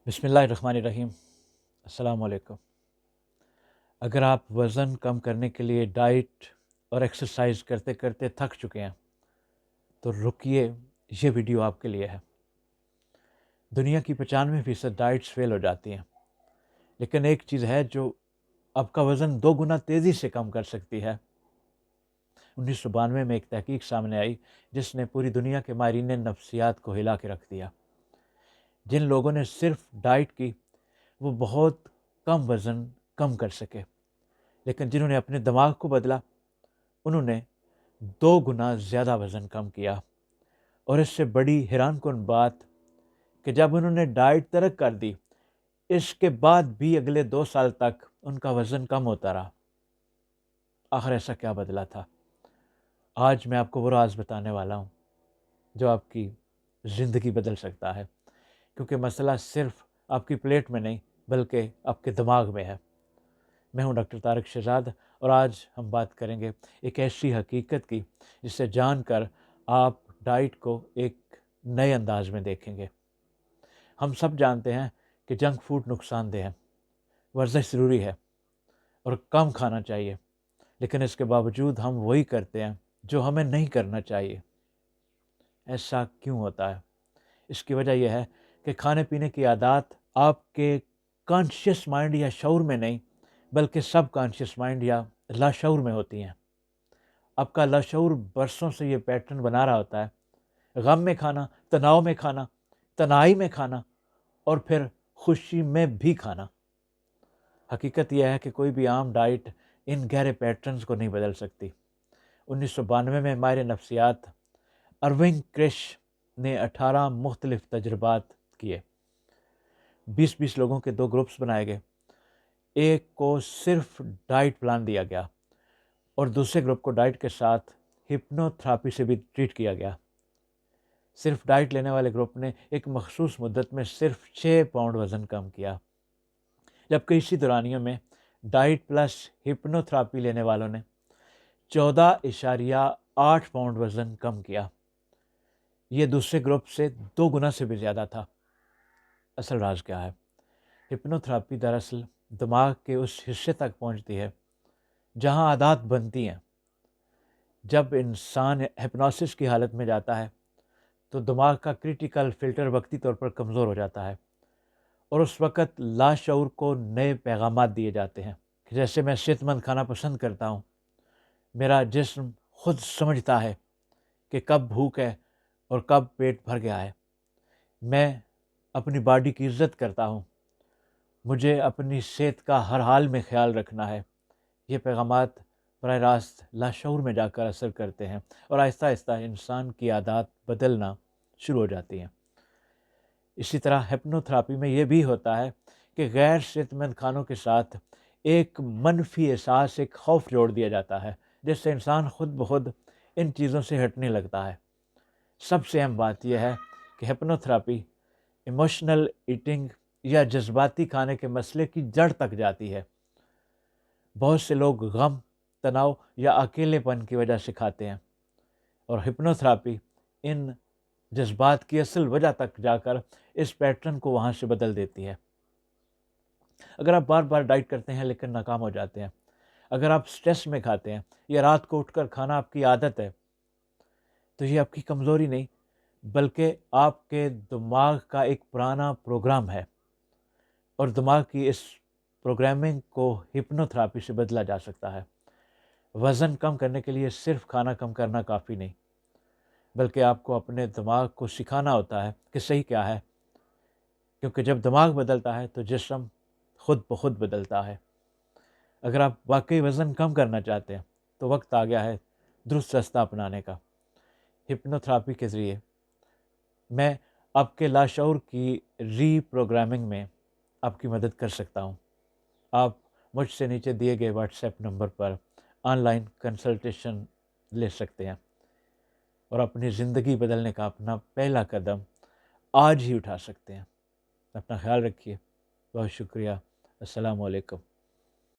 بسم اللہ الرحمن الرحیم۔ السلام علیکم۔ اگر آپ وزن کم کرنے کے لیے ڈائٹ اور ایکسرسائز کرتے کرتے تھک چکے ہیں تو رکیے، یہ ویڈیو آپ کے لیے ہے۔ دنیا کی 95% ڈائٹس فیل ہو جاتی ہیں، لیکن ایک چیز ہے جو آپ کا وزن 2 گنا تیزی سے کم کر سکتی ہے۔ 1992 میں ایک تحقیق سامنے آئی جس نے پوری دنیا کے ماہرین نفسیات کو ہلا کے رکھ دیا۔ جن لوگوں نے صرف ڈائٹ کی وہ بہت کم وزن کم کر سکے، لیکن جنہوں نے اپنے دماغ کو بدلا انہوں نے 2 گنا زیادہ وزن کم کیا۔ اور اس سے بڑی حیران کن بات کہ جب انہوں نے ڈائٹ ترک کر دی، اس کے بعد بھی اگلے 2 سال تک ان کا وزن کم ہوتا رہا۔ آخر ایسا کیا بدلا تھا؟ آج میں آپ کو وہ راز بتانے والا ہوں جو آپ کی زندگی بدل سکتا ہے، کیونکہ مسئلہ صرف آپ کی پلیٹ میں نہیں بلکہ آپ کے دماغ میں ہے۔ میں ہوں ڈاکٹر طارق شہزاد، اور آج ہم بات کریں گے ایک ایسی حقیقت کی جسے جان کر آپ ڈائٹ کو ایک نئے انداز میں دیکھیں گے۔ ہم سب جانتے ہیں کہ جنک فوڈ نقصان دہ ہے، ورزش ضروری ہے اور کم کھانا چاہیے، لیکن اس کے باوجود ہم وہی کرتے ہیں جو ہمیں نہیں کرنا چاہیے۔ ایسا کیوں ہوتا ہے؟ اس کی وجہ یہ ہے کہ کھانے پینے کی عادات آپ کے کانشیس مائنڈ یا شعور میں نہیں بلکہ سب کانشیس مائنڈ یا لاشعور میں ہوتی ہیں۔ آپ کا لاشعور برسوں سے یہ پیٹرن بنا رہا ہوتا ہے، غم میں کھانا، تناؤ میں کھانا، تنہائی میں کھانا اور پھر خوشی میں بھی کھانا۔ حقیقت یہ ہے کہ کوئی بھی عام ڈائٹ ان گہرے پیٹرنز کو نہیں بدل سکتی۔ 1992 میں ماہر نفسیات ارونگ کرش نے 18 مختلف تجربات کیے۔ 20 لوگوں کے 2 گروپس بنائے گئے۔ ایک کو صرف ڈائٹ پلان دیا گیا اور دوسرے گروپ کو ڈائٹ کے ساتھ ہپنو تھراپی سے بھی ٹریٹ کیا گیا۔ صرف ڈائٹ لینے والے گروپ نے ایک مخصوص مدت میں صرف 6 پاؤنڈ وزن کم کیا، جبکہ اسی دورانیوں میں ڈائٹ پلس ہپنو تھراپی لینے والوں نے 14.8 پاؤنڈ وزن کم کیا۔ یہ دوسرے گروپ سے 2 گنا سے بھی زیادہ تھا۔ اصل راز کیا ہے؟ ہپنو تھراپی دراصل دماغ کے اس حصے تک پہنچتی ہے جہاں عادات بنتی ہیں۔ جب انسان ہپنوسس کی حالت میں جاتا ہے تو دماغ کا کریٹیکل فلٹر وقتی طور پر کمزور ہو جاتا ہے، اور اس وقت لاشعور کو نئے پیغامات دیے جاتے ہیں کہ جیسے میں صحت مند کھانا پسند کرتا ہوں، میرا جسم خود سمجھتا ہے کہ کب بھوک ہے اور کب پیٹ بھر گیا ہے، میں اپنی باڈی کی عزت کرتا ہوں، مجھے اپنی صحت کا ہر حال میں خیال رکھنا ہے۔ یہ پیغامات براہ راست لاشعور میں جا کر اثر کرتے ہیں اور آہستہ آہستہ انسان کی عادات بدلنا شروع ہو جاتی ہیں۔ اسی طرح ہپنو تھراپی میں یہ بھی ہوتا ہے کہ غیر صحت مند کھانوں کے ساتھ ایک منفی احساس، ایک خوف جوڑ دیا جاتا ہے جس سے انسان خود بخود ان چیزوں سے ہٹنے لگتا ہے۔ سب سے اہم بات یہ ہے کہ ہپنو تھراپی ایموشنل ایٹنگ یا جذباتی کھانے کے مسئلے کی جڑ تک جاتی ہے۔ بہت سے لوگ غم، تناؤ یا اکیلے پن کی وجہ سے کھاتے ہیں، اور ہپنو تھراپی ان جذبات کی اصل وجہ تک جا کر اس پیٹرن کو وہاں سے بدل دیتی ہے۔ اگر آپ بار بار ڈائٹ کرتے ہیں لیکن ناکام ہو جاتے ہیں، اگر آپ سٹریس میں کھاتے ہیں یا رات کو اٹھ کر کھانا آپ کی عادت ہے، تو یہ آپ کی کمزوری نہیں بلکہ آپ کے دماغ کا ایک پرانا پروگرام ہے، اور دماغ کی اس پروگرامنگ کو ہپنو تھراپی سے بدلا جا سکتا ہے۔ وزن کم کرنے کے لیے صرف کھانا کم کرنا کافی نہیں، بلکہ آپ کو اپنے دماغ کو سکھانا ہوتا ہے کہ صحیح کیا ہے، کیونکہ جب دماغ بدلتا ہے تو جسم خود بخود بدلتا ہے۔ اگر آپ واقعی وزن کم کرنا چاہتے ہیں تو وقت آ گیا ہے درست راستہ اپنانے کا۔ ہپنو تھراپی کے ذریعے میں آپ کے لاشعور کی ری پروگرامنگ میں آپ کی مدد کر سکتا ہوں۔ آپ مجھ سے نیچے دیے گئے what's app number per on line consultation لے سکتے ہیں اور اپنی زندگی بدلنے کا اپنا پہلا قدم آج ہی اٹھا سکتے ہیں۔ اپنا خیال رکھیے۔ بہت شکریہ۔ السلام علیکم۔